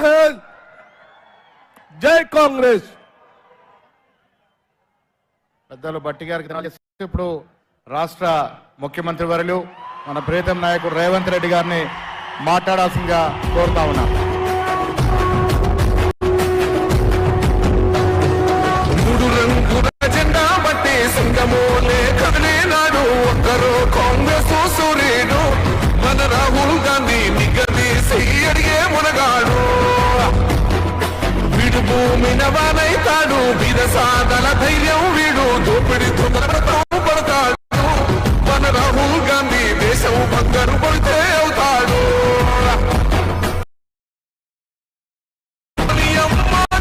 జోహార్ జై కాంగ్రెస్. పెద్దలు బట్టి గారికి ఇప్పుడు రాష్ట్ర ముఖ్యమంత్రి వర్యులు మన ప్రీతం నాయకుడు రేవంత్ రెడ్డి గారిని మాట్లాడాల్సిందిగా కోరుతా ఉన్నాం. మూడు రంగుల జెండా బట్టి సింగమోలే కదిలినాడు ఒక్కరు కాంగ్రెస్ సూర్యుడు మన రాహుల్ గాంధీ నిగదీసి అడిగే మునగాడు. వీడు భూమిన వానైతాడు విరసాదల ధైర్యం వీడు దోపిడి తొందరతో పడతాడు. మన రాహుల్ గాంధీ దేశం బంగారు పడితే అవుతాడు.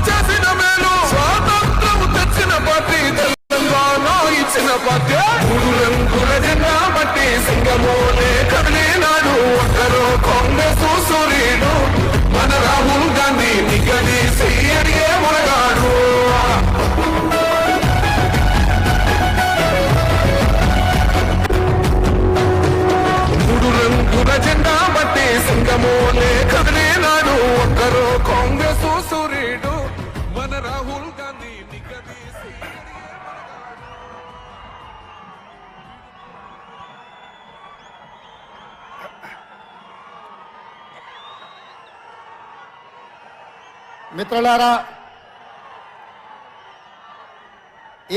చేసిన మేలు స్వాతంత్రం తెచ్చిన పార్టీ తెలంగాణ ఇచ్చిన పార్టీ. మూడు రంగుల జెండా బట్టి సింగమోలే కదిలినాడు ఒక్కరు కాంగ్రెస్ సూర్యుడు మన రాహుల్ గాంధీ నిగదీసి అడిగే మునగాడు. మూడు రంగుల జెండా బట్టి సింగమోలే కదిలినాడు ఒక్కరు కాంగ్రెస్ సూర్యుడు మన రాహుల్ గాంధీ నిగదీసి. మిత్రులారా,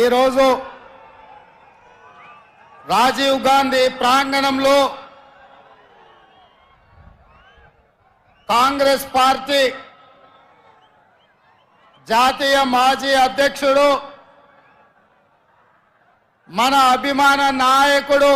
ఈరోజు రాజీవ్ గాంధీ ప్రాంగణంలో కాంగ్రెస్ పార్టీ జాతీయ మాజీ అధ్యక్షుడు మన అభిమాన నాయకుడు